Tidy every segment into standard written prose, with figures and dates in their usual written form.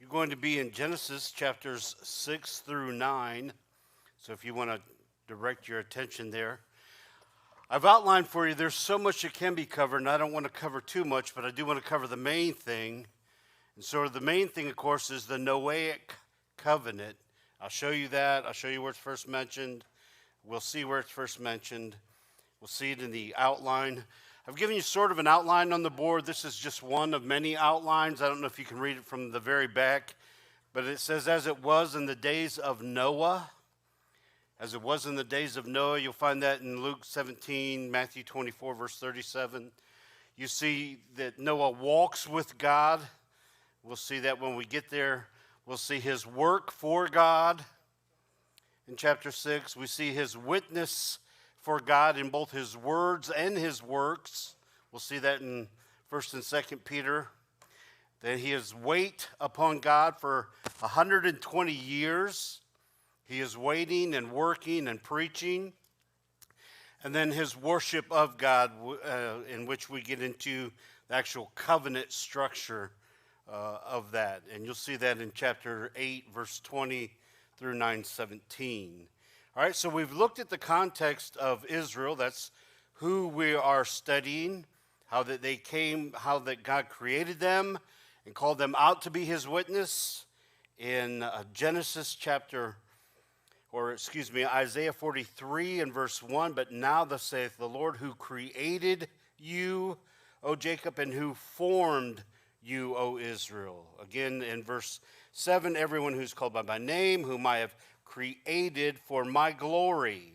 We're going to be in Genesis chapters 6 through 9. So if you want to direct your attention there. I've outlined for you, there's so much that can be covered, and I don't want to cover too much, but I do want to cover the main thing. And so the main thing, of course, is the Noahic covenant. I'll show you that. I'll show you where it's first mentioned. We'll see where it's first mentioned. We'll see it in the outline. I've given you sort of an outline on the board. This is just one of many outlines. I don't know if you can read it from the very back, but it says, as it was in the days of Noah. As it was in the days of Noah. You'll find that in Luke 17, Matthew 24, verse 37. You see that Noah walks with God. We'll see that when we get there. We'll see his work for God in chapter 6. We see his witness for God in both his words and his works. We'll see that in 1st and 2nd Peter. That he is wait upon God for 120 years. He is waiting and working and preaching. And then his worship of God, in which we get into the actual covenant structure of that. And you'll see that in chapter 8, verse 20 through 9:17. All right, so we've looked at the context of Israel. That's who we are studying, how that they came, how that God created them and called them out to be his witness in Isaiah 43 and verse 1. But now thus saith the Lord, who created you, O Jacob, and who formed you, O Israel. Again, in verse 7, everyone who's called by my name, whom I have created for my glory.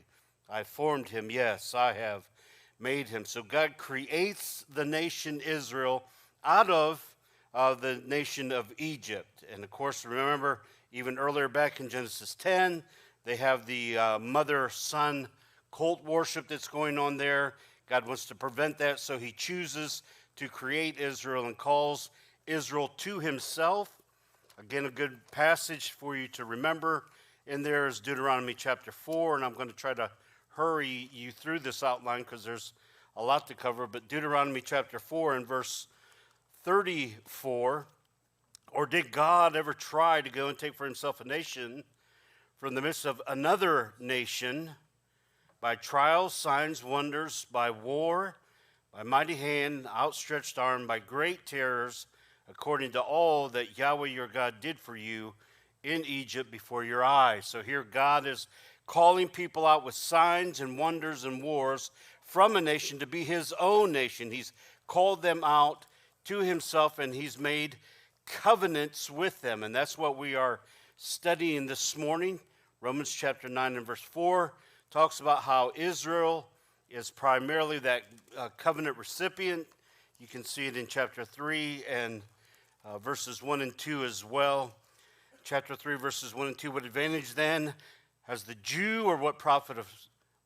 I formed him, yes, I have made him. So God creates the nation Israel out of the nation of Egypt. And of course, remember, even earlier back in Genesis 10, they have the mother-son cult worship that's going on there. God wants to prevent that, so he chooses to create Israel and calls Israel to himself. Again, a good passage for you to remember in there is Deuteronomy chapter 4, and I'm going to try to hurry you through this outline because there's a lot to cover. But Deuteronomy chapter 4 and verse 34, or did God ever try to go and take for himself a nation from the midst of another nation by trials, signs, wonders, by war, by mighty hand, outstretched arm, by great terrors, according to all that Yahweh your God did for you in Egypt before your eyes? So here God is calling people out with signs and wonders and wars from a nation to be his own nation. He's called them out to himself, and he's made covenants with them. And that's what we are studying this morning. Romans chapter 9 and verse 4 talks about how Israel is primarily that covenant recipient. You can see it in chapter 3 and verses 1 and 2 as well. Chapter 3, verses 1 and 2, what advantage then has the Jew, or what profit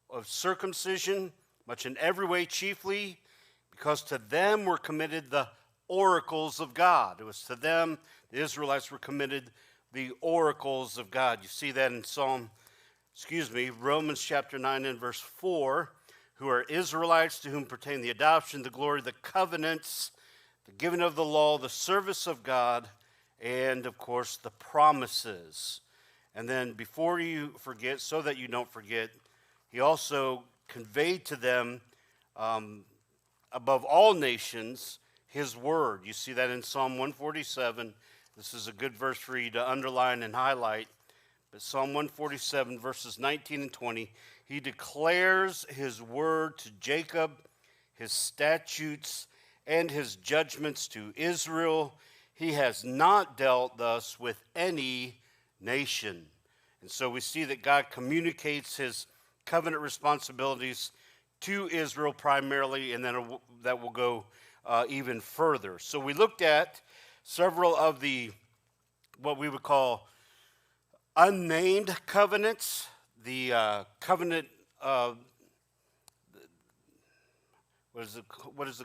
of circumcision? Much in every way, chiefly because to them were committed the oracles of God. It was to them, the Israelites were committed the oracles of God. You see that in Romans chapter 9 and verse 4, who are Israelites, to whom pertain the adoption, the glory, the covenants, the giving of the law, the service of God, and, of course, the promises. And then before you forget, so that you don't forget, he also conveyed to them, above all nations, his word. You see that in Psalm 147. This is a good verse for you to underline and highlight. But Psalm 147, verses 19 and 20, he declares his word to Jacob, his statutes and his judgments to Israel. He has not dealt thus with any nation. And so we see that God communicates his covenant responsibilities to Israel primarily, and then that will go even further. So we looked at several of the, what we would call unnamed covenants, the covenant, what is it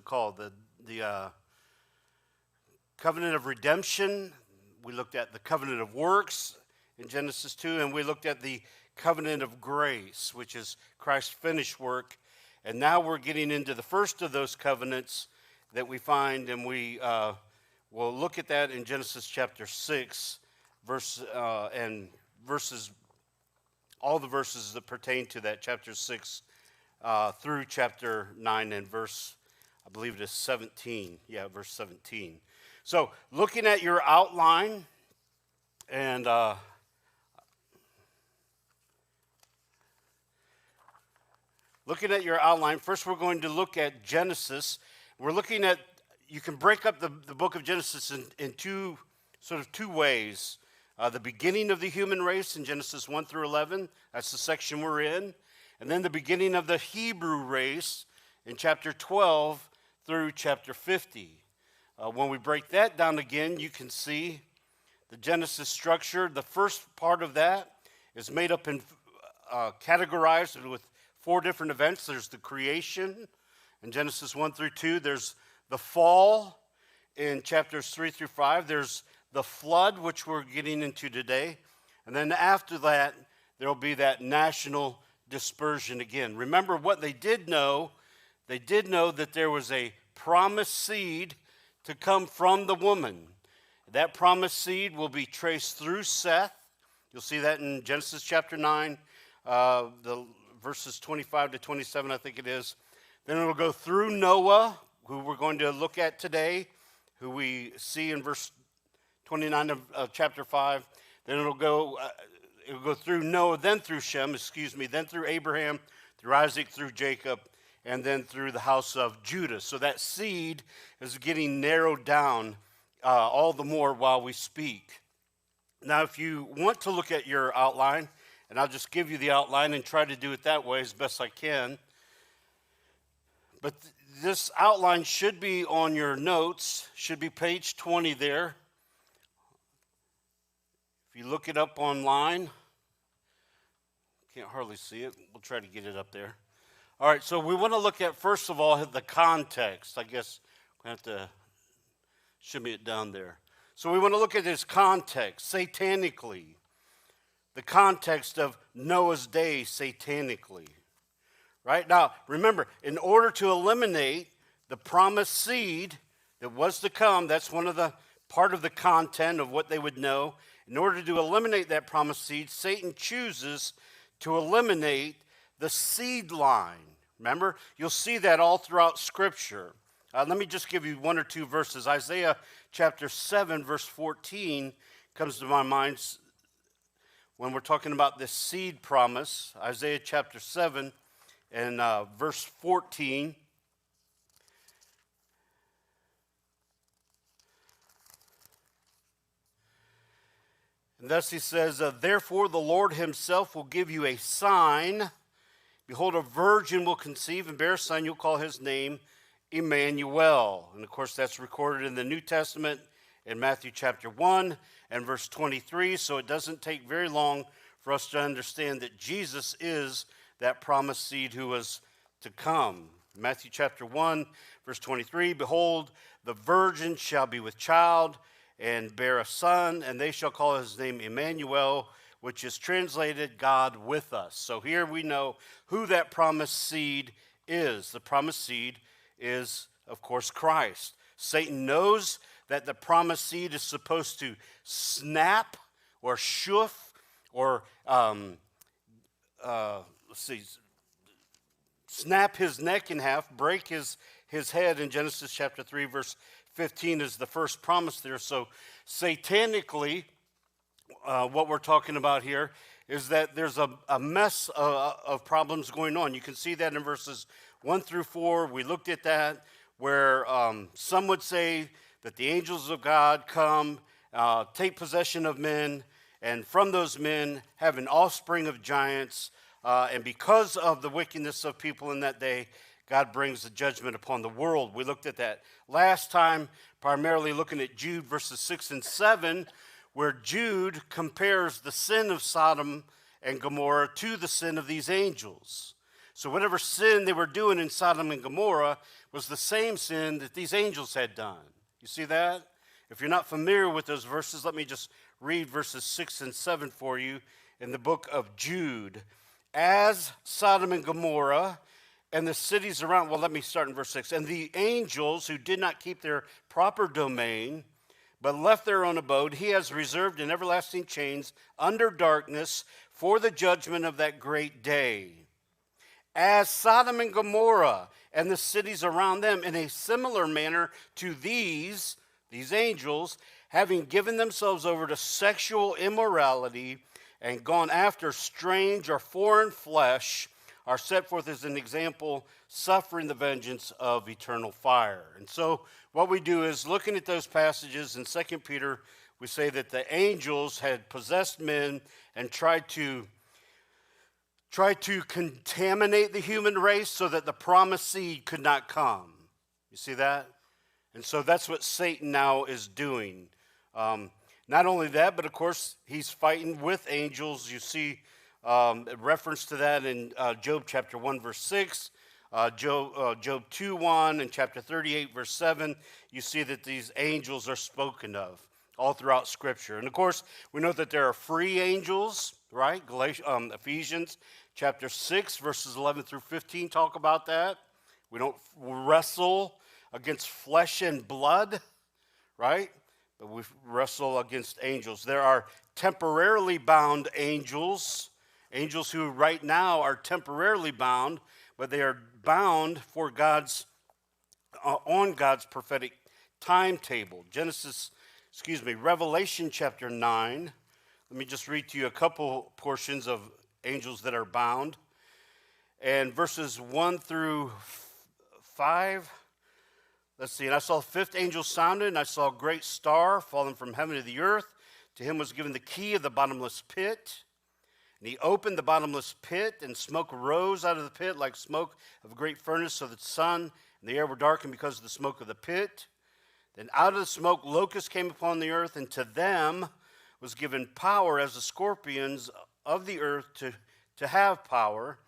called? The covenant of redemption. We looked at the covenant of works in Genesis 2, and we looked at the covenant of grace, which is Christ's finished work. And now we're getting into the first of those covenants that we find, and we We'll look at that in Genesis chapter 6, and verses, all the verses that pertain to that, chapter 6 through chapter 9 and verse, I believe it is 17. Yeah, verse 17. So looking at your outline, and first we're going to look at Genesis. We're looking at, you can break up the book of Genesis in two ways. The beginning of the human race in Genesis 1 through 11, that's the section we're in. And then the beginning of the Hebrew race in chapter 12 through chapter 50. When we break that down again, you can see the Genesis structure. The first part of that is made up and categorized with 4 different events. There's the creation in Genesis 1 through 2. There's the fall in chapters 3 through 5. There's the flood, which we're getting into today. And then after that, there will be that national dispersion again. Remember what they did know. They did know that there was a promised seed to come from the woman. That promised seed will be traced through Seth. You'll see that in Genesis chapter 9, the verses 25 to 27, I think it is. Then it'll go through Noah, who we're going to look at today, who we see in verse 29 of chapter 5. Then it'll go through Noah, then through Shem, then through Abraham, through Isaac, through Jacob, and then through the house of Judah. So that seed is getting narrowed down all the more while we speak. Now, if you want to look at your outline, and I'll just give you the outline and try to do it that way as best I can. But this outline should be on your notes, should be page 20 there. If you look it up online, can't hardly see it. We'll try to get it up there. All right, so we want to look at, first of all, the context. I guess we have to shimmy it down there. So we want to look at this context, satanically. The context of Noah's day, satanically. Right? Now, remember, in order to eliminate the promised seed that was to come, that's one of the part of the content of what they would know. In order to eliminate that promised seed, Satan chooses to eliminate the seed line. Remember, you'll see that all throughout Scripture. Let me just give you 1 or 2 verses. Isaiah chapter 7, verse 14 comes to my mind when we're talking about this seed promise. Isaiah chapter 7 and verse 14. And thus he says, therefore the Lord himself will give you a sign. Behold, a virgin will conceive and bear a son. You'll call his name Emmanuel. And of course, that's recorded in the New Testament in Matthew chapter 1 and verse 23. So it doesn't take very long for us to understand that Jesus is that promised seed who was to come. Matthew chapter 1, verse 23, behold, the virgin shall be with child and bear a son, and they shall call his name Emmanuel, which is translated God with us. So here we know who that promised seed is. The promised seed is, of course, Christ. Satan knows that the promised seed is supposed to snap or shoof or snap his neck in half, break his head. In Genesis chapter 3, verse 15 is the first promise there. So satanically, what we're talking about here is that there's a mess of problems going on. You can see that in verses 1 through 4. We looked at that, where some would say that the angels of God come, take possession of men, and from those men have an offspring of giants. And because of the wickedness of people in that day, God brings the judgment upon the world. We looked at that last time, primarily looking at Jude verses 6 and 7, where Jude compares the sin of Sodom and Gomorrah to the sin of these angels. So whatever sin they were doing in Sodom and Gomorrah was the same sin that these angels had done. You see that? If you're not familiar with those verses, let me just read verses 6 and 7 for you in the book of Jude. As Sodom and Gomorrah and the cities around, well, let me start in verse 6. And the angels who did not keep their proper domain but left their own abode, he has reserved in everlasting chains under darkness for the judgment of that great day. As Sodom and Gomorrah and the cities around them, in a similar manner to these angels, having given themselves over to sexual immorality and gone after strange or foreign flesh, are set forth as an example, suffering the vengeance of eternal fire. And so what we do is, looking at those passages in 2 Peter, we say that the angels had possessed men and tried to contaminate the human race so that the promised seed could not come. You see that? And so that's what Satan now is doing. Not only that, but of course, he's fighting with angels. You see a reference to that in Job chapter 1, verse 6, Job 2, 1, and chapter 38, verse 7. You see that these angels are spoken of all throughout Scripture. And of course, we know that there are free angels, right? Ephesians chapter 6, verses 11 through 15 talk about that. We don't wrestle against flesh and blood, right? But we wrestle against angels. There are temporarily bound angels, angels who right now are temporarily bound, but they are bound for on God's prophetic timetable. Revelation chapter 9. Let me just read to you a couple portions of angels that are bound. And verses 1 through 5. Let's see. And I saw the fifth angel sounded, and I saw a great star falling from heaven to the earth. To him was given the key of the bottomless pit. And he opened the bottomless pit, and smoke rose out of the pit like smoke of a great furnace, so that the sun and the air were darkened because of the smoke of the pit. Then out of the smoke locusts came upon the earth, and to them was given power as the scorpions of the earth to have power.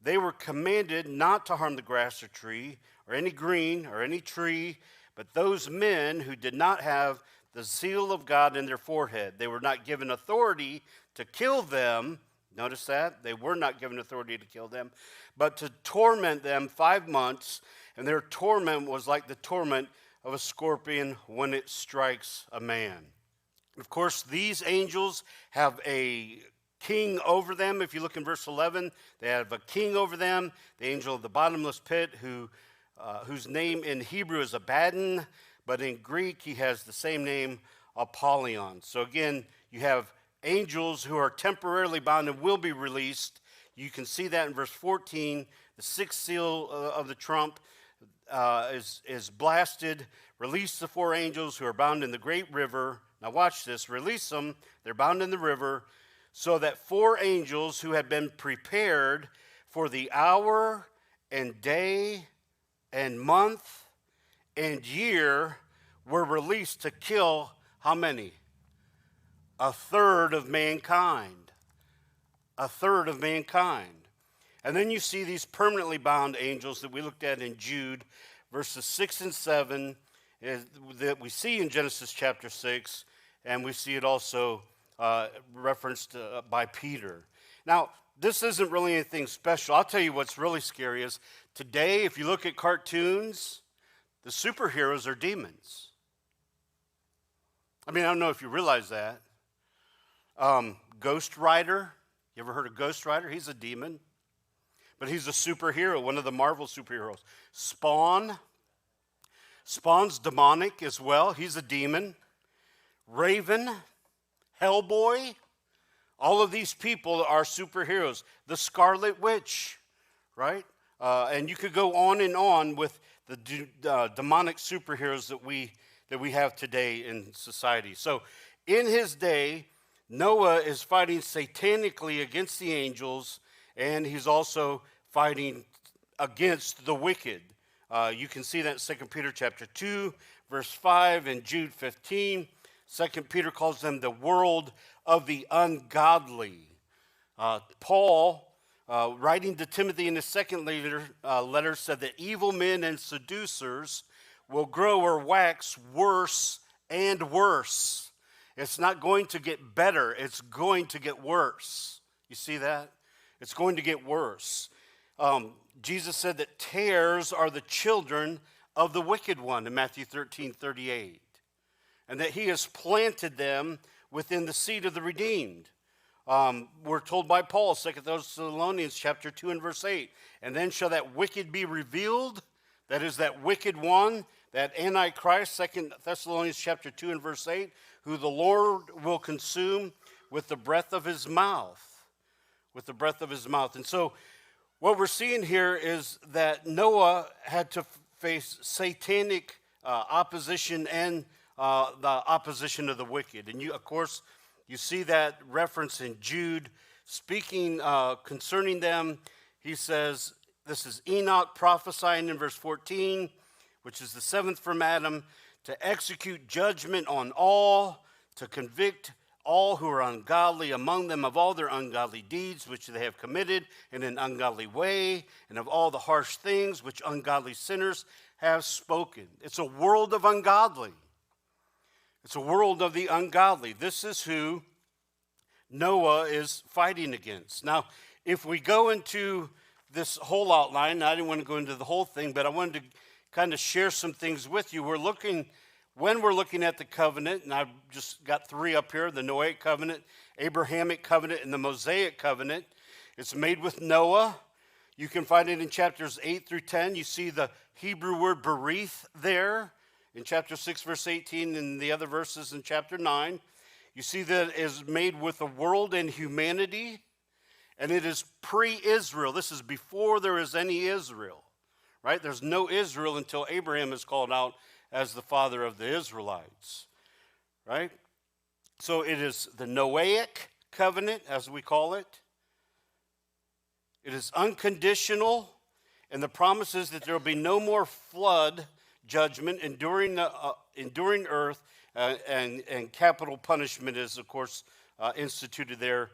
They were commanded not to harm the grass or tree, or any green, or any tree, but those men who did not have the seal of God in their forehead. They were not given authority to kill them. Notice that? They were not given authority to kill them, but to torment them 5 months, and their torment was like the torment of a scorpion when it strikes a man. Of course, these angels have a king over them. If you look in verse 11, they have a king over them, the angel of the bottomless pit, whose name in Hebrew is Abaddon, but in Greek he has the same name, Apollyon. So again, you have angels who are temporarily bound and will be released. You can see that in verse 14. The sixth seal of the trump is blasted. Release the four angels who are bound in the great river. Now watch this. Release them. They're bound in the river, so that four angels who had been prepared for the hour and day and month and year were released to kill how many? A third of mankind. A third of mankind. And then you see these permanently bound angels that we looked at in Jude, verses 6 and 7, that we see in Genesis chapter 6, and we see it also referenced by Peter. Now, this isn't really anything special. I'll tell you what's really scary is today, if you look at cartoons, the superheroes are demons. I mean, I don't know if you realize that. Ghost Rider, you ever heard of Ghost Rider? He's a demon, but he's a superhero, one of the Marvel superheroes. Spawn's demonic as well. He's a demon. Raven, Hellboy, all of these people are superheroes. The Scarlet Witch, right? And you could go on with the demonic superheroes that we have today in society. So in his day, Noah is fighting satanically against the angels, and he's also fighting against the wicked. You can see that in 2 Peter chapter 2, verse 5, and Jude 15. 2 Peter calls them the world of the ungodly. Paul, writing to Timothy in his second letter, said that evil men and seducers will grow or wax worse and worse. It's not going to get better. It's going to get worse. You see that? It's going to get worse. Jesus said that tares are the children of the wicked one in Matthew 13:38. and that he has planted them within the seed of the redeemed. We're told by Paul, 2 Thessalonians chapter 2 and verse 8, and then shall that wicked be revealed, that is that wicked one, that Antichrist, 2 Thessalonians chapter 2 and verse 8, who the Lord will consume with the breath of his mouth. With the breath of his mouth. And so what we're seeing here is that Noah had to face satanic opposition and the opposition of the wicked. And of course, you see that reference in Jude. Speaking concerning them, he says, this is Enoch prophesying in verse 14, which is the seventh from Adam, to execute judgment on all, to convict all who are ungodly among them of all their ungodly deeds which they have committed in an ungodly way, and of all the harsh things which ungodly sinners have spoken. It's a world of ungodly. It's a world of the ungodly. This is who Noah is fighting against. Now, if we go into this whole outline, I didn't want to go into the whole thing, but I wanted to kind of share some things with you. When we're looking at the covenant, and I've just got three up here, the Noahic covenant, Abrahamic covenant, and the Mosaic covenant. It's made with Noah. You can find it in chapters 8 through 10. You see the Hebrew word berith there in chapter 6, verse 18, and the other verses in chapter 9. You see that it is made with the world and humanity, and it is pre-Israel. This is before there is any Israel, right? There's no Israel until Abraham is called out as the father of the Israelites, right? So it is the Noahic covenant, as we call it. It is unconditional, and the promise is that there will be no more flood judgment enduring earth, and capital punishment is, of course, instituted there,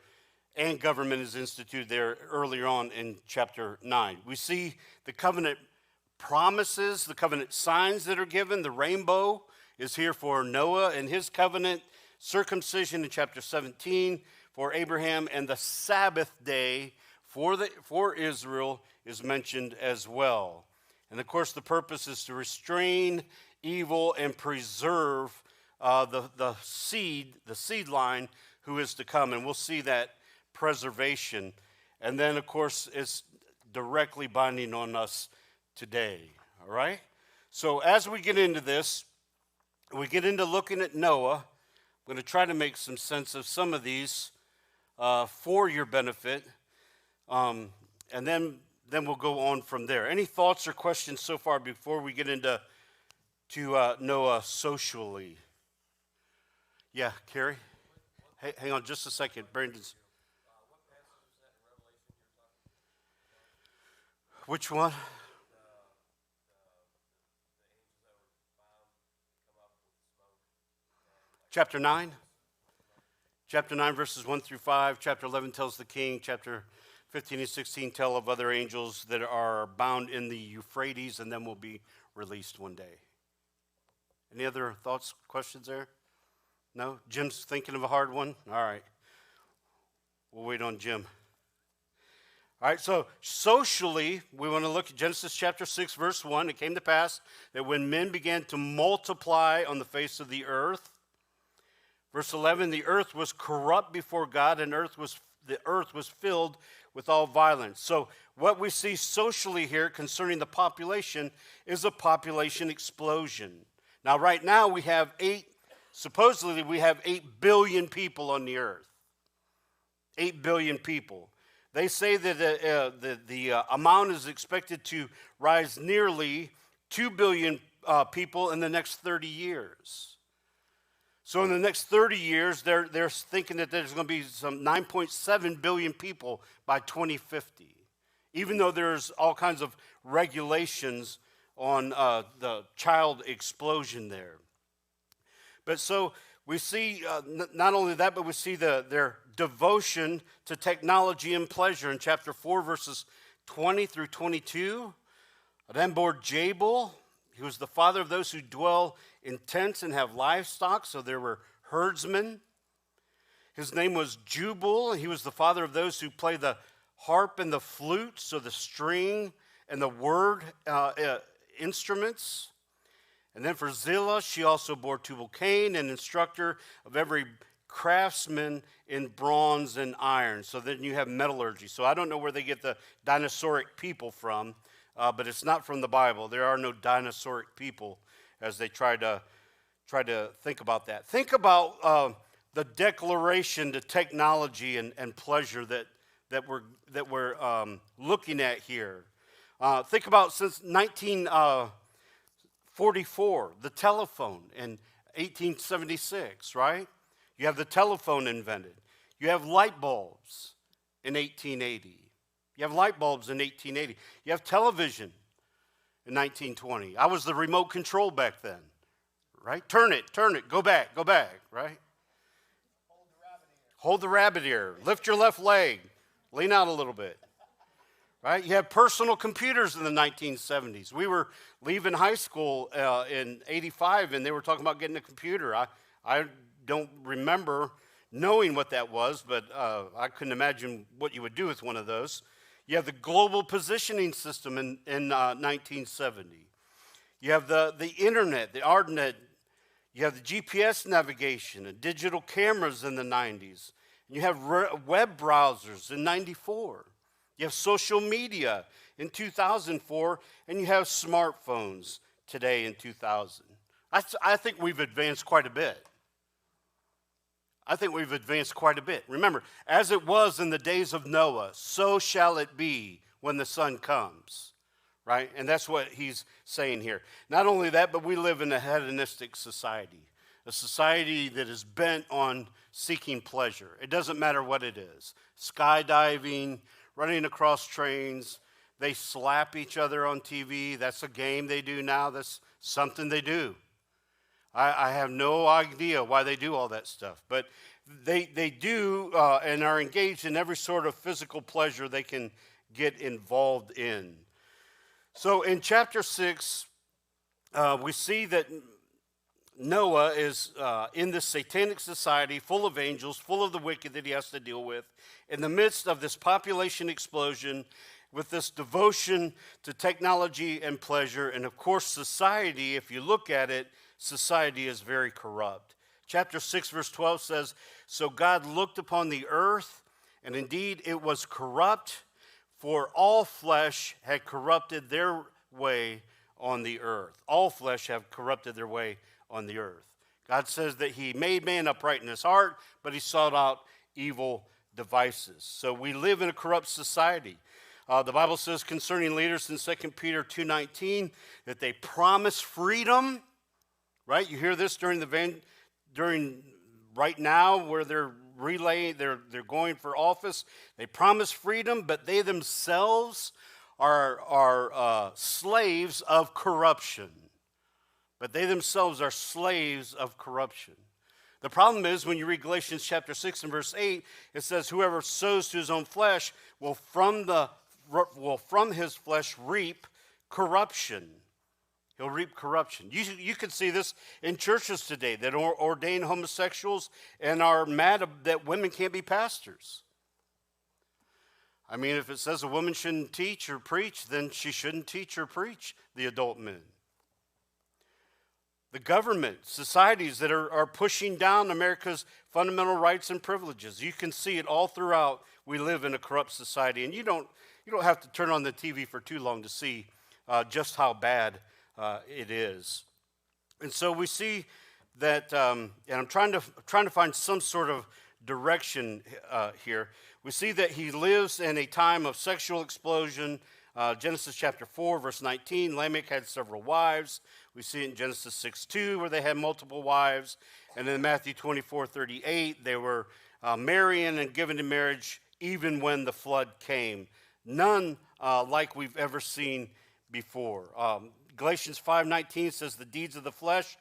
and government is instituted there earlier on in chapter 9. We see the covenant promises, the covenant signs that are given. The rainbow is here for Noah and his covenant, circumcision in chapter 17 for Abraham, and the Sabbath day for Israel is mentioned as well. And of course, the purpose is to restrain evil and preserve the seed line who is to come. And we'll see that preservation. And then, of course, it's directly binding on us today. All right? So as we get into this, we get into looking at Noah. I'm going to try to make some sense of some of these for your benefit. And then we'll go on from there. Any thoughts or questions so far before we get into Noah socially? Yeah, Carrie? Hey, hang on just a second. Brandon's. Which one? Chapter 9. Chapter 9, verses 1 through 5. Chapter 11 tells the king. Chapter 15 and 16 tell of other angels that are bound in the Euphrates and then will be released one day. Any other thoughts, questions there? No? Jim's thinking of a hard one? All right. We'll wait on Jim. All right, so socially, we want to look at Genesis chapter 6, verse 1. It came to pass that when men began to multiply on the face of the earth, verse 11, the earth was corrupt before God, and the earth was filled with all violence. So what we see socially here concerning the population is a population explosion. Now, right now, supposedly we have 8 billion people on the earth. 8 billion people. They say that the amount is expected to rise nearly 2 billion people in the next 30 years. So in the next 30 years, they're thinking that there's going to be some 9.7 billion people by 2050, even though there's all kinds of regulations on the child explosion there. But so we see not only that, but we see their devotion to technology and pleasure in chapter 4, verses 20 through 22. Then born Jabal. He was the father of those who dwell in tents and have livestock, so there were herdsmen. His name was Jubal. He was the father of those who play the harp and the flute, so the string and the word instruments. And then for Zillah, she also bore Tubal-Cain, an instructor of every craftsman in bronze and iron. So then you have metallurgy. So I don't know where they get the dinosauric people from, but it's not from the Bible. There are no dinosauric people as they try to think about that. Think about the declaration to technology and pleasure that we're looking at here. Think about since 1944, the telephone in 1876, right? You have the telephone invented. You have light bulbs in 1880. You have light bulbs in 1880. You have television in 1920. I was the remote control back then, right? Turn it, go back, right? Hold the rabbit ear. Lift your left leg. Lean out a little bit. Right? You have personal computers in the 1970s. We were leaving high school in 85, and they were talking about getting a computer. I don't remember knowing what that was, but I couldn't imagine what you would do with one of those. You have the global positioning system in 1970. You have the internet, the ARDNet. You have the GPS navigation and digital cameras in the 90s. And you have web browsers in 94. You have social media in 2004, and you have smartphones today in 2000. I think we've advanced quite a bit. Remember, as it was in the days of Noah, so shall it be when the sun comes, right? And that's what he's saying here. Not only that, but we live in a hedonistic society, a society that is bent on seeking pleasure. It doesn't matter what it is. Skydiving, running across trains. They slap each other on TV. That's a game they do now. That's something they do. I have no idea why they do all that stuff. But they do and are engaged in every sort of physical pleasure they can get involved in. So in chapter 6, we see that Noah is in this satanic society full of angels, full of the wicked that he has to deal with, in the midst of this population explosion, with this devotion to technology and pleasure. And of course, society, if you look at it, society is very corrupt. Chapter 6, verse 12 says, "So God looked upon the earth, and indeed it was corrupt, for all flesh had corrupted their way on the earth." All flesh have corrupted their way on the earth. God says that he made man upright in his heart, but he sought out evil devices. So we live in a corrupt society. The Bible says concerning leaders in 2 Peter 2:19 that they promise freedom, right? You hear this during right now where they're going for office. They promise freedom, but they themselves are slaves of corruption. The problem is when you read Galatians chapter 6 and verse 8, it says, "Whoever sows to his own flesh will from his flesh reap corruption." He'll reap corruption. You can see this in churches today that ordain homosexuals and are mad that women can't be pastors. I mean, if it says a woman shouldn't teach or preach, then she shouldn't teach or preach, the adult men. The government, societies that are pushing down America's fundamental rights and privileges. You can see it all throughout. We live in a corrupt society, and you don't have to turn on the TV for too long to see just how bad it is. And so we see that, and I'm trying to find some sort of direction here. We see that he lives in a time of sexual explosion. Genesis chapter 4, verse 19, Lamech had several wives. We see it in Genesis 6:2, where they had multiple wives. And in Matthew 24:38, they were marrying and given in marriage even when the flood came. None like we've ever seen before. Galatians 5:19 says, "The deeds of the flesh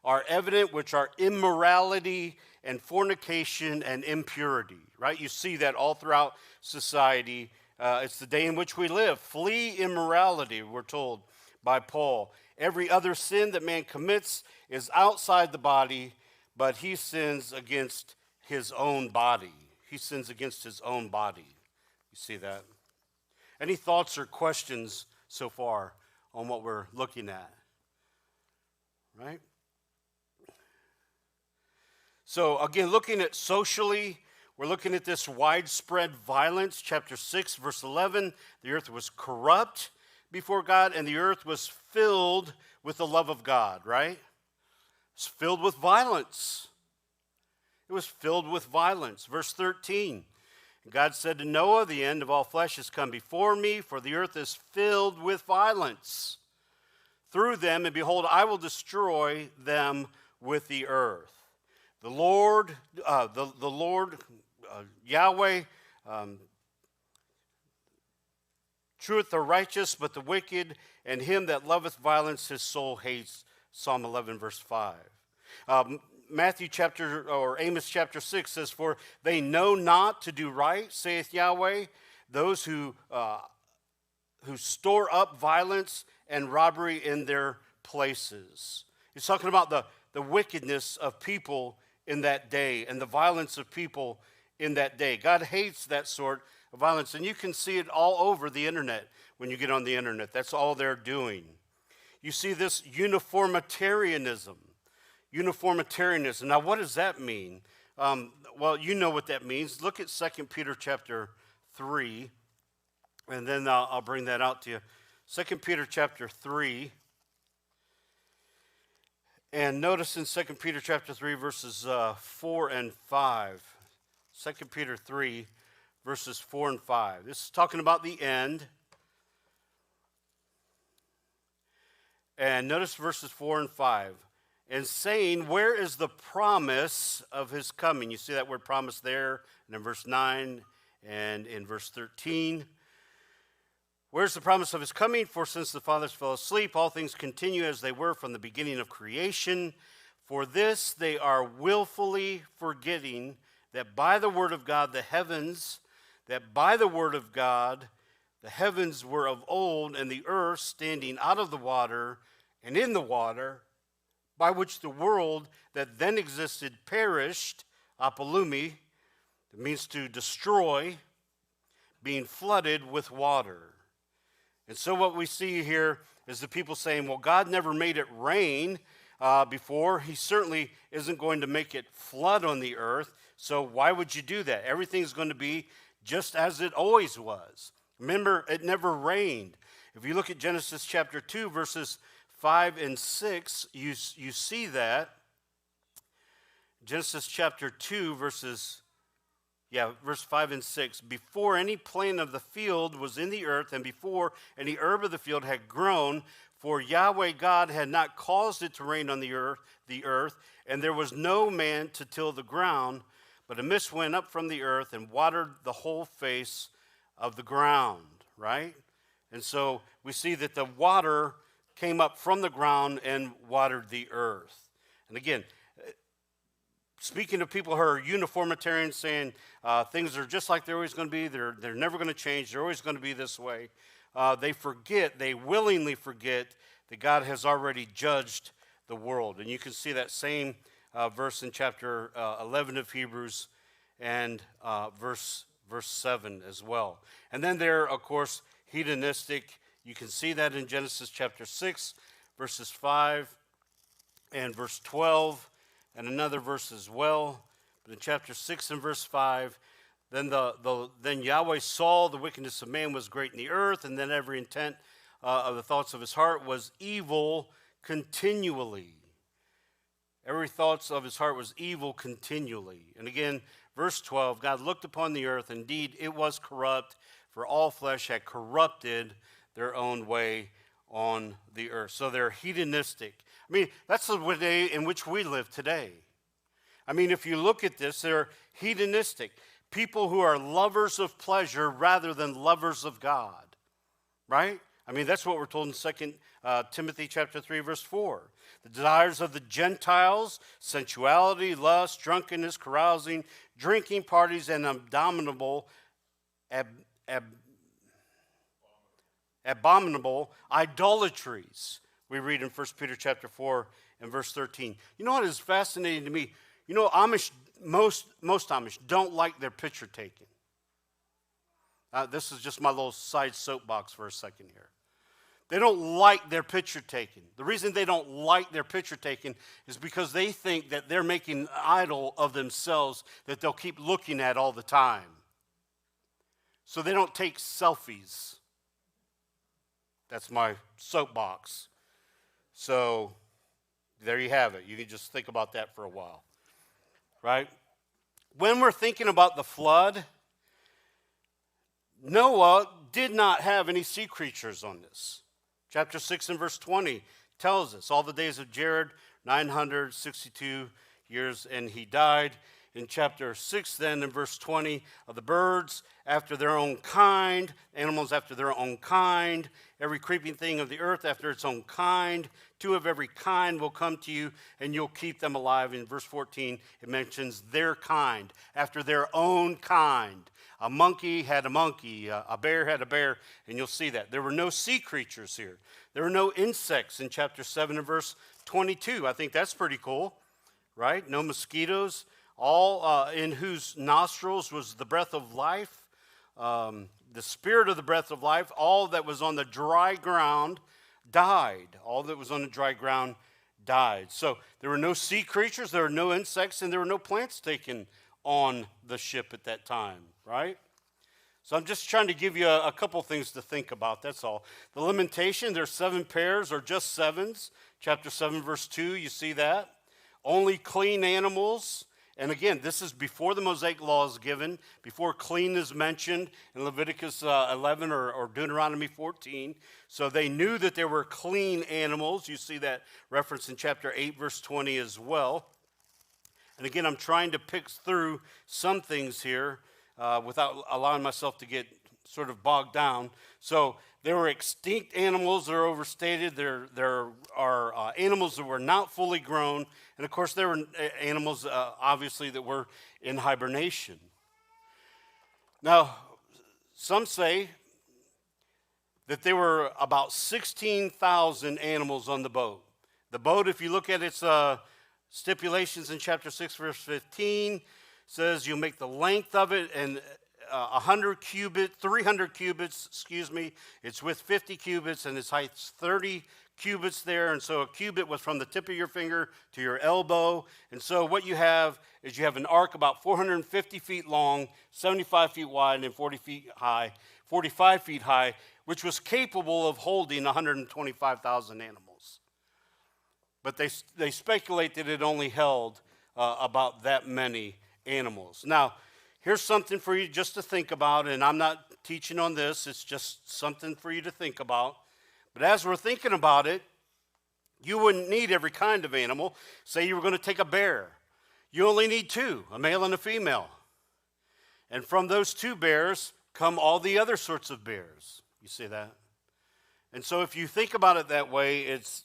are evident, which are immorality and fornication and impurity." Right? You see that all throughout society. It's the day in which we live. Flee immorality, we're told by Paul. Every other sin that man commits is outside the body, but he sins against his own body. You see that? Any thoughts or questions so far on what we're looking at? right? So again, looking at socially, we're looking at this widespread violence. Chapter 6, verse 11, the earth was corrupt before God, and the earth was filled with the love of God, right? It's filled with violence. It was filled with violence. Verse 13, God said to Noah, the end of all flesh has come before me, for the earth is filled with violence through them, and behold, I will destroy them with the earth. The Lord, Yahweh, trueth the righteous, but the wicked, and him that loveth violence, his soul hates. Psalm 11, verse 5. Amos chapter 6 says, for they know not to do right, saith Yahweh, those who store up violence and robbery in their places. He's talking about the wickedness of people in that day and the violence of people in that day. God hates that sort of violence, and you can see it all over the internet when you get on the internet. That's all they're doing. You see this uniformitarianism. Now, what does that mean? Well, you know what that means. Look at 2 Peter chapter 3, and then I'll bring that out to you. 2 Peter chapter 3. And notice in 2 Peter chapter 3, verses 4 and 5. 2 Peter 3, verses 4 and 5. This is talking about the end. And notice verses 4 and 5. And saying, where is the promise of his coming? You see that word promise there, and in verse 9 and in verse 13. Where's the promise of his coming? For since the fathers fell asleep, all things continue as they were from the beginning of creation. For this they are willfully forgetting that by the word of God the heavens were of old, and the earth standing out of the water and in the water, by which the world that then existed perished, apolumi, that means to destroy, being flooded with water. And so what we see here is the people saying, well, God never made it rain before. He certainly isn't going to make it flood on the earth. So why would you do that? Everything's going to be just as it always was. Remember, it never rained. If you look at Genesis chapter 2, verses 5 and 6, you see that. Genesis chapter 2, verse 5 and 6. Before any plant of the field was in the earth, and before any herb of the field had grown, for Yahweh God had not caused it to rain on the earth, and there was no man to till the ground, but a mist went up from the earth and watered the whole face of the ground, right? And so we see that the water came up from the ground and watered the earth. And again, speaking of people who are uniformitarians, saying things are just like they're always going to be, they're never going to change, they're always going to be this way, they willingly forget that God has already judged the world. And you can see that same verse in chapter 11 of Hebrews and verse 7 as well. And then they're, of course, hedonistic. You can see that in Genesis chapter 6, verses 5 and verse 12, and another verse as well. But in chapter 6 and verse 5, then Yahweh saw the wickedness of man was great in the earth, and then every intent of the thoughts of his heart was evil continually. Every thoughts of his heart was evil continually. And again, verse 12, God looked upon the earth, indeed it was corrupt, for all flesh had corrupted their own way on the earth. So they're hedonistic. I mean, that's the way in which we live today. I mean, if you look at this, they're hedonistic. People who are lovers of pleasure rather than lovers of God, right? I mean, that's what we're told in 2 Timothy chapter 3, verse 4. The desires of the Gentiles, sensuality, lust, drunkenness, carousing, drinking parties, and abominable idolatries. We read in 1 Peter chapter 4 and verse 13. You know what is fascinating to me? You know, most Amish don't like their picture taken. This is just my little side soapbox for a second here. They don't like their picture taken. The reason they don't like their picture taken is because they think that they're making an idol of themselves that they'll keep looking at all the time. So they don't take selfies. That's my soapbox. So there you have it. You can just think about that for a while, right? When we're thinking about the flood, Noah did not have any sea creatures on this. Chapter 6 and verse 20 tells us, all the days of Jared, 962 years, and he died. In chapter 6 then, in verse 20, of the birds after their own kind, animals after their own kind, every creeping thing of the earth after its own kind, 2 of every kind will come to you, and you'll keep them alive. In verse 14, it mentions their kind, after their own kind. A monkey had a monkey, a bear had a bear, and you'll see that. There were no sea creatures here. There were no insects in chapter 7 and verse 22. I think that's pretty cool, right? No mosquitoes, all in whose nostrils was the breath of life, the spirit of the breath of life. All that was on the dry ground died. All that was on the dry ground died. So there were no sea creatures, there were no insects, and there were no plants taken on the ship at that time, right? So I'm just trying to give you a couple things to think about, that's all. The lamentation, there's 7 pairs or just sevens. Chapter 7, verse 2, you see that. Only clean animals. And again, this is before the Mosaic law is given, before clean is mentioned in Leviticus 11 or Deuteronomy 14. So they knew that there were clean animals. You see that reference in chapter 8, verse 20 as well. And again, I'm trying to pick through some things here without allowing myself to get sort of bogged down. So there were extinct animals that are overstated. There are animals that were not fully grown. And of course, there were animals, obviously, that were in hibernation. Now, some say that there were about 16,000 animals on the boat. The boat, if you look at its stipulations in chapter 6, verse 15, says you'll make the length of it and 300 cubits, it's with 50 cubits, and its height's 30 cubits there, and so a cubit was from the tip of your finger to your elbow, and so what you have is you have an ark about 450 feet long, 75 feet wide, and 45 feet high, which was capable of holding 125,000 animals. But they speculate that it only held about that many animals. Now, here's something for you just to think about, and I'm not teaching on this, it's just something for you to think about. But as we're thinking about it, you wouldn't need every kind of animal. Say you were going to take a bear. You only need 2, a male and a female. And from those 2 bears come all the other sorts of bears. You see that? And so if you think about it that way, it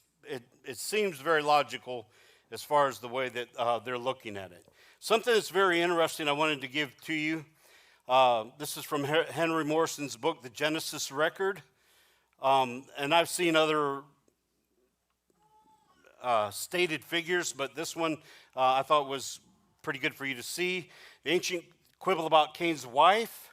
seems very logical as far as the way that they're looking at it. Something that's very interesting I wanted to give to you. This is from Henry Morrison's book, The Genesis Record. And I've seen other stated figures, but this one I thought was pretty good for you to see. The ancient quibble about Cain's wife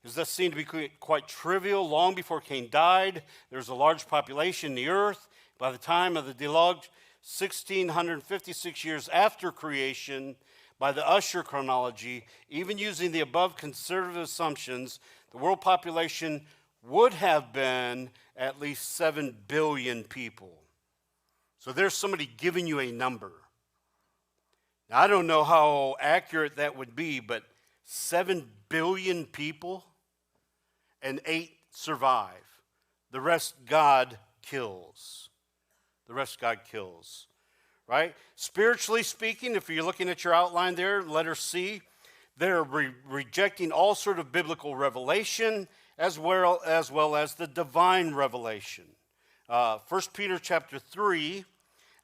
is thus seen to be quite trivial. Long before Cain died, there was a large population in the earth. By the time of the deluge, 1,656 years after creation, by the Usher chronology, even using the above conservative assumptions, the world population would have been at least 7 billion people. So there's somebody giving you a number. Now, I don't know how accurate that would be, but 7 billion people and 8 survive. The rest God kills. The rest God kills. Right? Spiritually speaking, if you're looking at your outline there, letter C, they're rejecting all sort of biblical revelation as well as the divine revelation. 1 Peter chapter 3,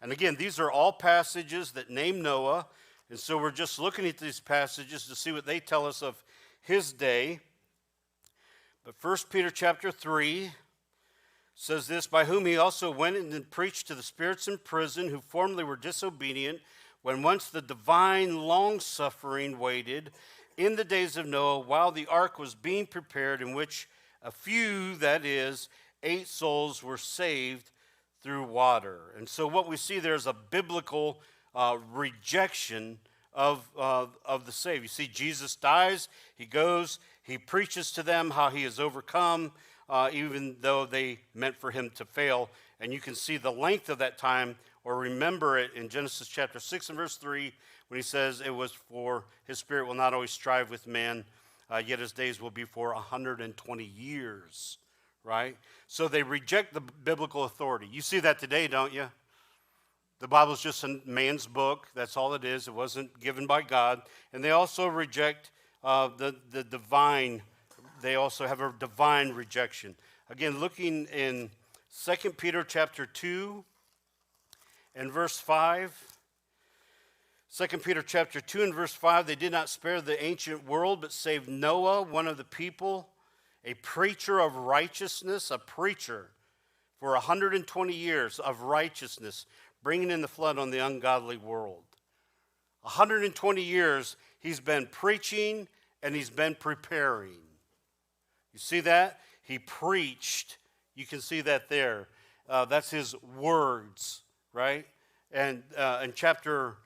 and again, these are all passages that name Noah, and so we're just looking at these passages to see what they tell us of his day. But 1 Peter chapter 3 says this, by whom he also went and preached to the spirits in prison who formerly were disobedient, when once the divine long-suffering waited in the days of Noah while the ark was being prepared, in which a few, that is, 8 souls were saved through water. And so what we see there is a biblical rejection of the saved. You see, Jesus dies, he goes, he preaches to them how he has overcome, even though they meant for him to fail. And you can see the length of that time, or remember it in Genesis chapter 6 and verse 3, when he says it was for his spirit will not always strive with man, yet his days will be for 120 years, right? So they reject the biblical authority. You see that today, don't you? The Bible's just a man's book. That's all it is. It wasn't given by God. And they also reject the divine. They also have a divine rejection. Again, looking in 2 Peter chapter 2 and verse 5. 2 Peter chapter 2 and verse 5, they did not spare the ancient world, but saved Noah, one of the people, a preacher of righteousness, a preacher for 120 years of righteousness, bringing in the flood on the ungodly world. 120 years he's been preaching and he's been preparing. You see that? He preached. You can see that there. That's his words, right? And in chapter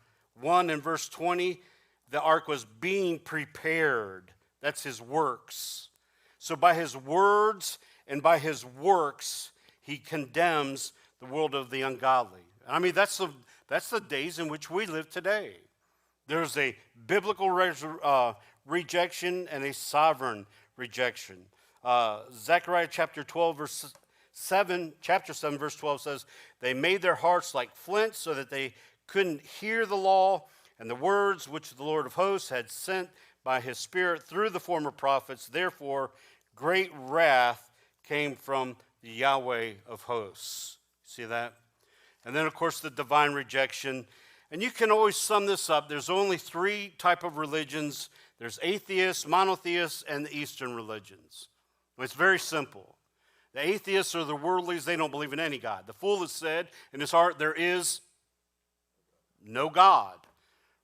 1 and verse 20, the ark was being prepared. That's his works. So by his words and by his works, he condemns the world of the ungodly. I mean, that's the days in which we live today. There's a biblical rejection and a sovereign rejection. Zechariah chapter 12, verse 7, chapter 7, verse 12 says, they made their hearts like flint so that they couldn't hear the law and the words which the Lord of hosts had sent by his Spirit through the former prophets. Therefore, great wrath came from the Yahweh of hosts. See that? And then, of course, the divine rejection. And you can always sum this up. There's only 3 types of religions. There's atheists, monotheists, and the Eastern religions. It's very simple. The atheists are the worldlies. They don't believe in any God. The fool has said in his heart, there is no God,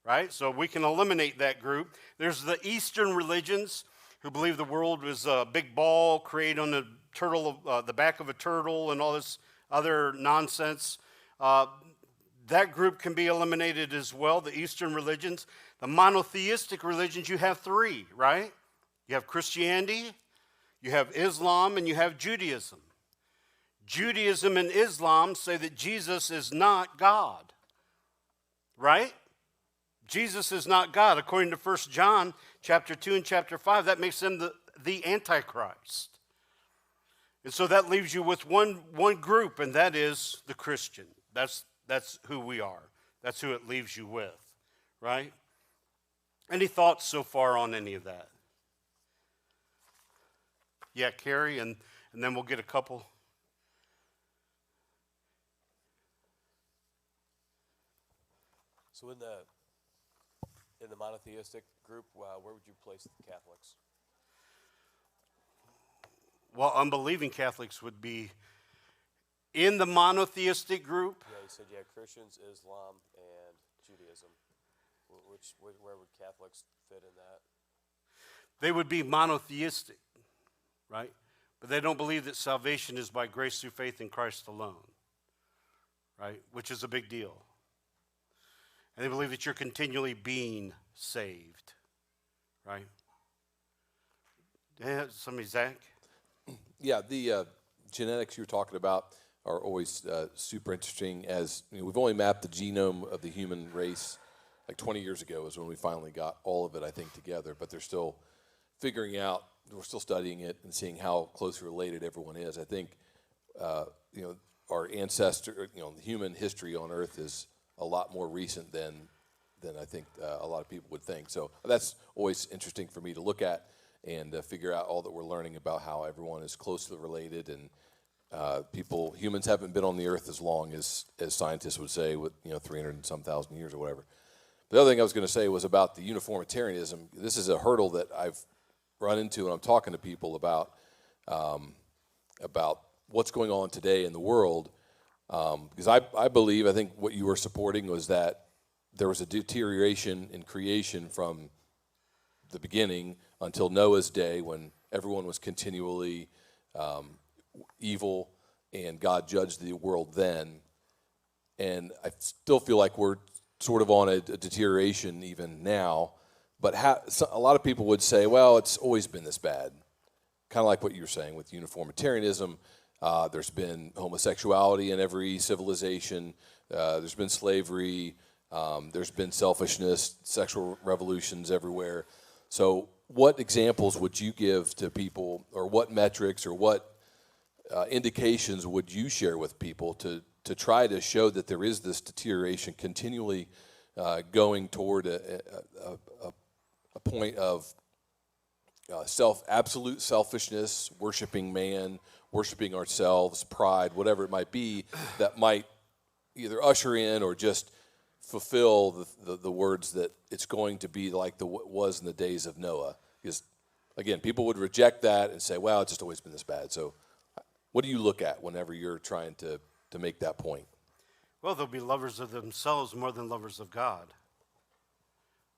right? So we can eliminate that group. There's the Eastern religions who believe the world was a big ball created on the the back of a turtle and all this other nonsense. That group can be eliminated as well, the Eastern religions. The monotheistic religions, you have 3, right? You have Christianity, you have Islam, and you have Judaism. Judaism and Islam say that Jesus is not God, right? Jesus is not God. According to 1 John chapter 2 and chapter 5, that makes him the Antichrist. And so that leaves you with one group, and that is the Christian. That's who we are. That's who it leaves you with, right? Any thoughts so far on any of that? Yeah, Carrie, and then we'll get a couple. So in the monotheistic group, where would you place the Catholics? Well, unbelieving Catholics would be in the monotheistic group. Yeah, you said you had Christians, Islam, and Judaism. Where would Catholics fit in that? They would be monotheistic, right? But they don't believe that salvation is by grace through faith in Christ alone, right? Which is a big deal. And they believe that you're continually being saved, right? Yeah, somebody, Zach? Yeah, the genetics you were talking about are always super interesting. As you know, we've only mapped the genome of the human race like 20 years ago is when we finally got all of it, I think, together. But they're still figuring out, we're still studying it and seeing how closely related everyone is. I think, our ancestor, the human history on Earth is a lot more recent than I think a lot of people would think. So that's always interesting for me to look at and figure out all that we're learning about how everyone is closely related. And humans haven't been on the Earth as long as scientists would say, with 300 and some thousand years or whatever. The other thing I was going to say was about the uniformitarianism. This is a hurdle that I've run into when I'm talking to people about what's going on today in the world. Because I think what you were supporting was that there was a deterioration in creation from the beginning until Noah's day, when everyone was continually evil, and God judged the world then. And I still feel like we're sort of on a deterioration even now. But a lot of people would say, well, it's always been this bad. Kind of like what you were saying with uniformitarianism. There's been homosexuality in every civilization. There's been slavery. There's been selfishness, sexual revolutions everywhere. So what examples would you give to people, or what metrics or what indications would you share with people to try to show that there is this deterioration continually going toward a point of absolute selfishness, worshiping man, worshiping ourselves, pride, whatever it might be, that might either usher in or just fulfill the words that it's going to be like was in the days of Noah? Because, again, people would reject that and say, well, it's just always been this bad. So what do you look at whenever you're trying to make that point? Well, they'll be lovers of themselves more than lovers of God.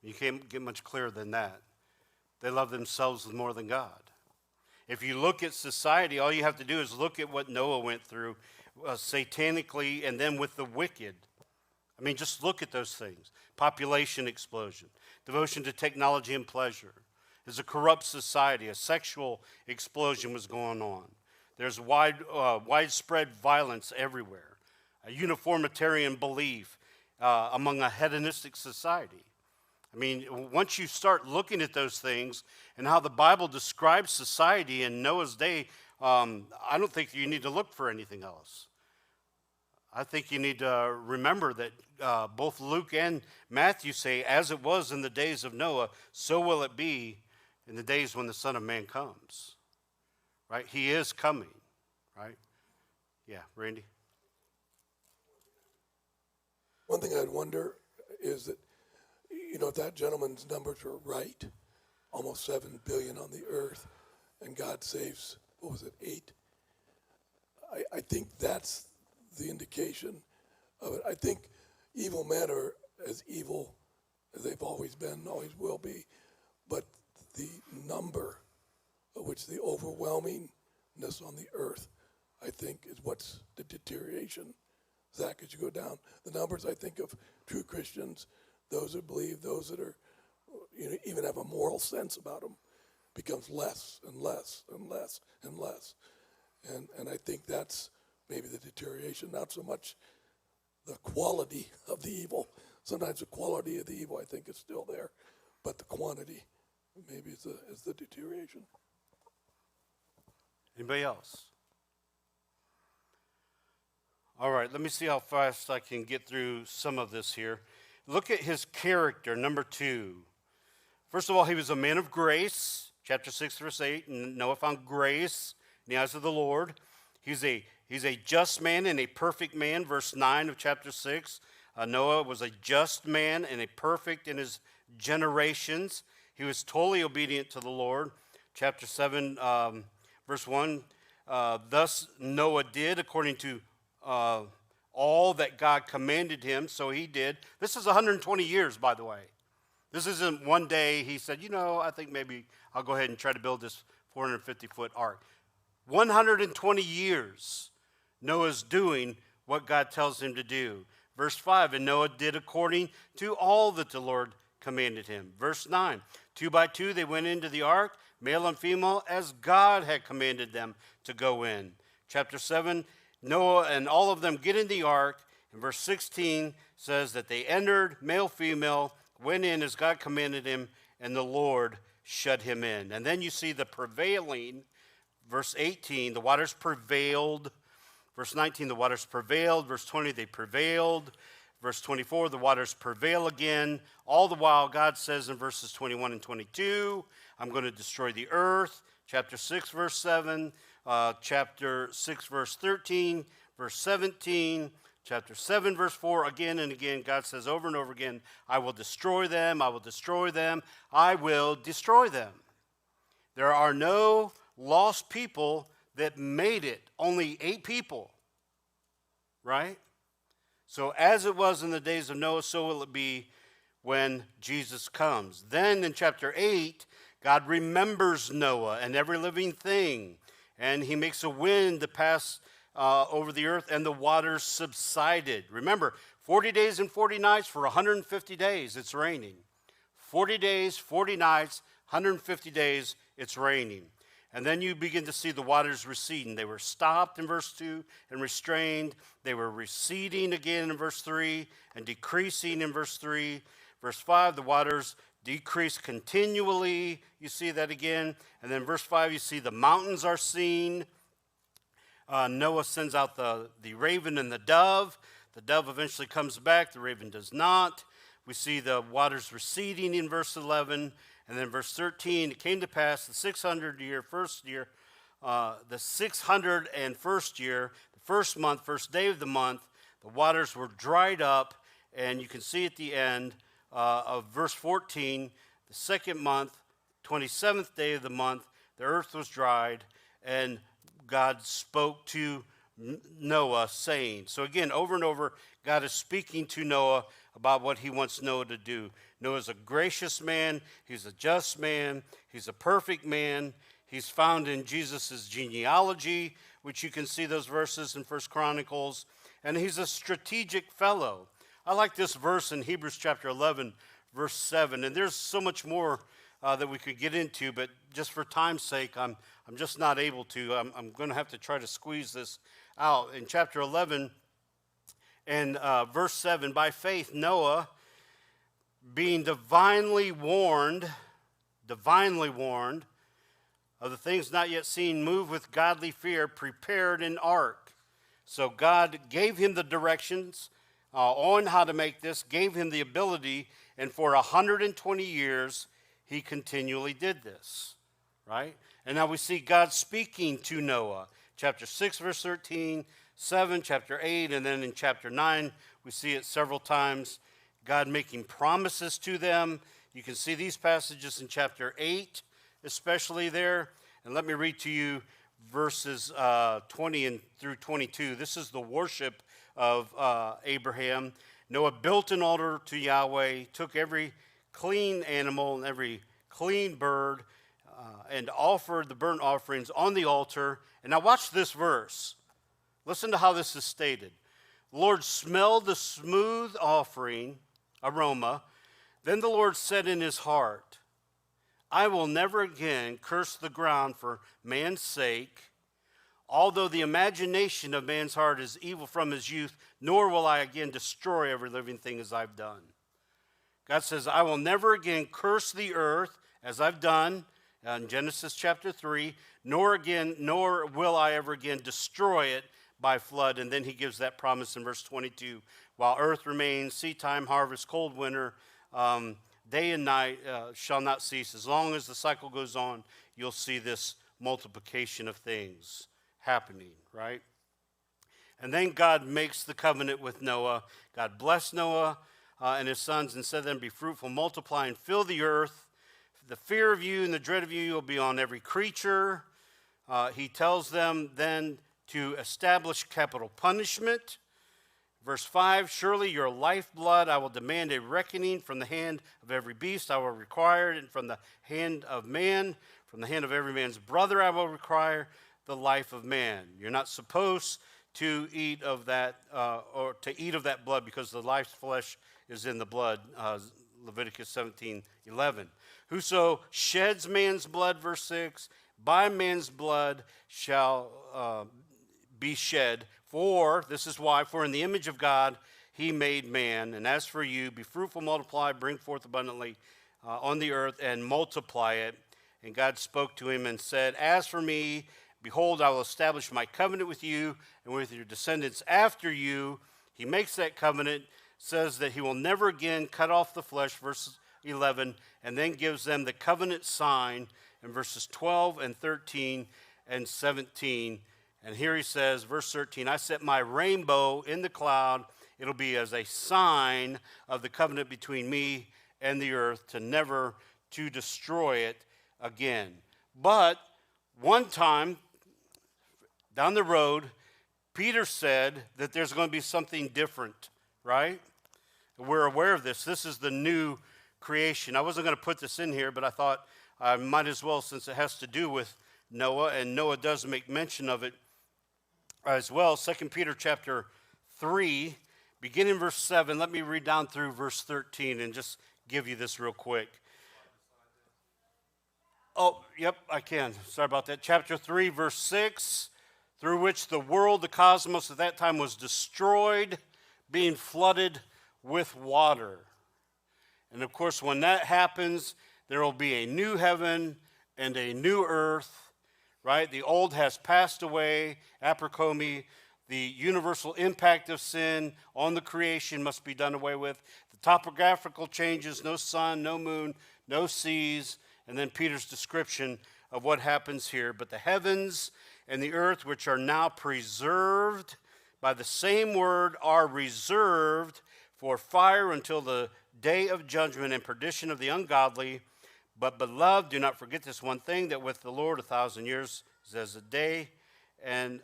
You can't get much clearer than that. They love themselves more than God. If you look at society, all you have to do is look at what Noah went through satanically and then with the wicked. I mean, just look at those things. Population explosion, devotion to technology and pleasure. There's a corrupt society. A sexual explosion was going on. There's widespread violence everywhere. A uniformitarian belief among a hedonistic society. I mean, once you start looking at those things and how the Bible describes society in Noah's day, I don't think you need to look for anything else. I think you need to remember that both Luke and Matthew say, as it was in the days of Noah, so will it be in the days when the Son of Man comes. Right? He is coming. Right? Yeah, Randy? One thing I'd wonder is that, if that gentleman's numbers were right, almost 7 billion on the earth, and God saves, 8? I think that's the indication of it. I think evil men are as evil as they've always been, always will be, but the number of which the overwhelmingness on the earth, I think, is what's the deterioration. Zach, as you go down the numbers, I think of true Christians, those that believe, those that are, even have a moral sense about them, becomes less and less and less and less. And I think that's maybe the deterioration, not so much the quality of the evil. Sometimes the quality of the evil, I think, is still there, but the quantity maybe is the deterioration. Anybody else? All right, let me see how fast I can get through some of this here. Look at his character, number 2. First of all, he was a man of grace, chapter 6, verse 8, and Noah found grace in the eyes of the Lord. He's a just man and a perfect man, verse 9 of chapter 6. Noah was a just man and a perfect in his generations. He was totally obedient to the Lord. Chapter 7, verse 1, thus Noah did according to all that God commanded him, so he did. This is 120 years, by the way. This isn't one day he said, I think maybe I'll go ahead and try to build this 450-foot ark. 120 years Noah's doing what God tells him to do. Verse 5, and Noah did according to all that the Lord commanded him. Verse 9, 2 by 2 they went into the ark, male and female, as God had commanded them to go in. Chapter 7, Noah and all of them get in the ark. And verse 16 says that they entered, male, female, went in as God commanded him, and the Lord shut him in. And then you see the prevailing, verse 18, the waters prevailed. Verse 19, the waters prevailed. Verse 20, they prevailed. Verse 24, the waters prevail again. All the while, God says in verses 21 and 22, I'm going to destroy the earth. Chapter 6, verse 7. Chapter 6, verse 13. Verse 17. Chapter 7, verse 4. Again and again, God says over and over again, I will destroy them. I will destroy them. I will destroy them. There are no lost people that made it. Only 8 people. Right? So as it was in the days of Noah, so will it be when Jesus comes. Then in chapter 8, God remembers Noah and every living thing. and he makes a wind to pass over the earth, and the waters subsided. Remember, 40 days and 40 nights for 150 days, it's raining. 40 days, 40 nights, 150 days, it's raining. And then you begin to see the waters receding. They were stopped in verse 2 and restrained. They were receding again in verse 3 and decreasing in verse 3. Verse 5, the waters decrease continually. You see that again. And then verse 5, you see the mountains are seen. Noah sends out the raven and the dove. The dove eventually comes back. The raven does not. We see the waters receding in verse 11. And then verse 13, it came to pass the 601st year, the 601st year, the first month, first day of the month, the waters were dried up. And you can see at the end of verse 14, the second month, 27th day of the month, the earth was dried, and God spoke to Noah, saying, so again, over and over, God is speaking to Noah about what he wants Noah to do. Noah's a gracious man. He's a just man. He's a perfect man. He's found in Jesus' genealogy, which you can see those verses in 1 Chronicles. And he's a strategic fellow. I like this verse in Hebrews chapter 11, verse 7. And there's so much more that we could get into, but just for time's sake, I'm just not able to. I'm going to have to try to squeeze this out. In chapter 11 and verse 7, by faith Noah, being divinely warned of the things not yet seen, moved with godly fear, prepared an ark. So God gave him the directions on how to make this, gave him the ability, and for 120 years, he continually did this, right? And now we see God speaking to Noah. Chapter 6, verse 13, 7, chapter 8, and then in chapter 9, we see it several times. God making promises to them. You can see these passages in chapter 8, especially there. And let me read to you verses 20 and through 22. This is the worship of Abraham. Noah built an altar to Yahweh, took every clean animal and every clean bird, and offered the burnt offerings on the altar. And now watch this verse. Listen to how this is stated. The Lord smelled the smooth offering aroma. Then the Lord said in his heart, I will never again curse the ground for man's sake, although the imagination of man's heart is evil from his youth, nor will I again destroy every living thing as I've done. God says, I will never again curse the earth as I've done in Genesis chapter 3, nor will I ever again destroy it by flood. And then he gives that promise in verse 22. While earth remains, seed time, harvest, cold winter, day and night shall not cease. As long as the cycle goes on, you'll see this multiplication of things happening, right? And then God makes the covenant with Noah. God blessed Noah and his sons and said to them, be fruitful, multiply, and fill the earth. The fear of you and the dread of you will be on every creature. He tells them then to establish capital punishment. Verse 5, surely your lifeblood I will demand a reckoning from the hand of every beast I will require it, and from the hand of man, from the hand of every man's brother I will require the life of man. You're not supposed to eat of that, or to eat of that blood, because the life's flesh is in the blood, Leviticus 17:11. Whoso sheds man's blood, verse 6, by man's blood shall be shed. For, this is why, for in the image of God he made man. And as for you, be fruitful, multiply, bring forth abundantly on the earth, and multiply it. And God spoke to him and said, as for me, behold, I will establish my covenant with you and with your descendants after you. He makes that covenant, says that he will never again cut off the flesh, verse 11, and then gives them the covenant sign in verses 12 and 13 and 17. And here he says, verse 13, I set my rainbow in the cloud. It'll be as a sign of the covenant between me and the earth, to never to destroy it again. But one time down the road, Peter said that there's going to be something different, right? We're aware of this. This is the new creation. I wasn't going to put this in here, but I thought I might as well, since it has to do with Noah, and Noah does make mention of it as well. 2 Peter chapter 3, beginning verse 7. Let me read down through verse 13 and just give you this real quick. Oh, yep, I can. Sorry about that. Chapter 3, verse 6, through which the world, the cosmos at that time was destroyed, being flooded with water. And of course, when that happens, there will be a new heaven and a new earth, right? The old has passed away, apocomi. The universal impact of sin on the creation must be done away with. The topographical changes, no sun, no moon, no seas, and then Peter's description of what happens here. But the heavens and the earth, which are now preserved by the same word, are reserved for fire until the day of judgment and perdition of the ungodly. But beloved, do not forget this one thing, that with the Lord 1,000 years is as a day, and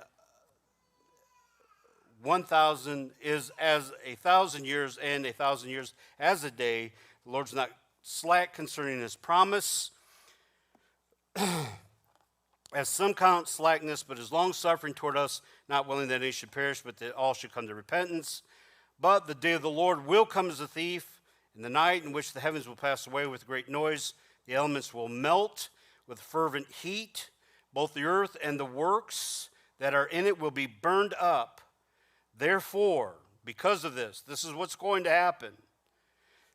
1,000 is as 1,000 years, and 1,000 years as a day. The Lord's not slack concerning his promise, as some count slackness, but is long-suffering toward us, not willing that any should perish, but that all should come to repentance. But the day of the Lord will come as a thief in the night, in which the heavens will pass away with great noise. The elements will melt with fervent heat. Both the earth and the works that are in it will be burned up. Therefore, because of this is what's going to happen.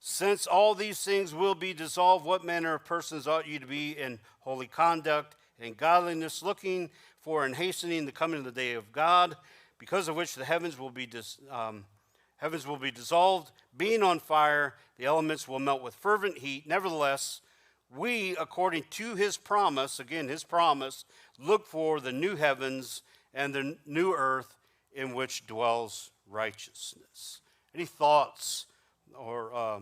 Since all these things will be dissolved, what manner of persons ought you to be in holy conduct and godliness, looking for and hastening the coming of the day of God, because of which the heavens will be dissolved, being on fire, the elements will melt with fervent heat. Nevertheless, we, according to his promise, again, his promise, look for the new heavens and the new earth in which dwells righteousness. Any thoughts or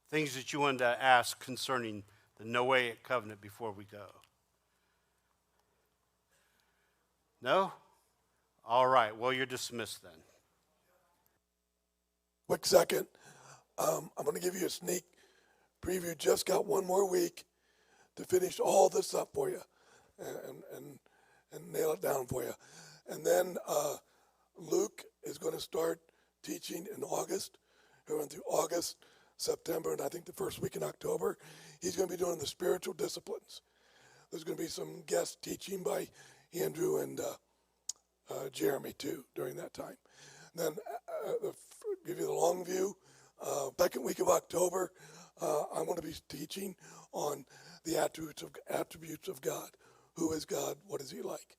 things that you wanted to ask concerning the Noahic covenant before we go? No? All right. Well, you're dismissed then. Quick second. I'm going to give you a sneak preview. Just got one more week to finish all this up for you and nail it down for you. And then Luke is going to start teaching in August. He went through August, September, and I think the first week in October. He's going to be doing the spiritual disciplines. There's going to be some guest teaching by Andrew and Jeremy, too, during that time. Then give you the long view. Second week of October, I'm going to be teaching on the attributes of God. Who is God? What is he like?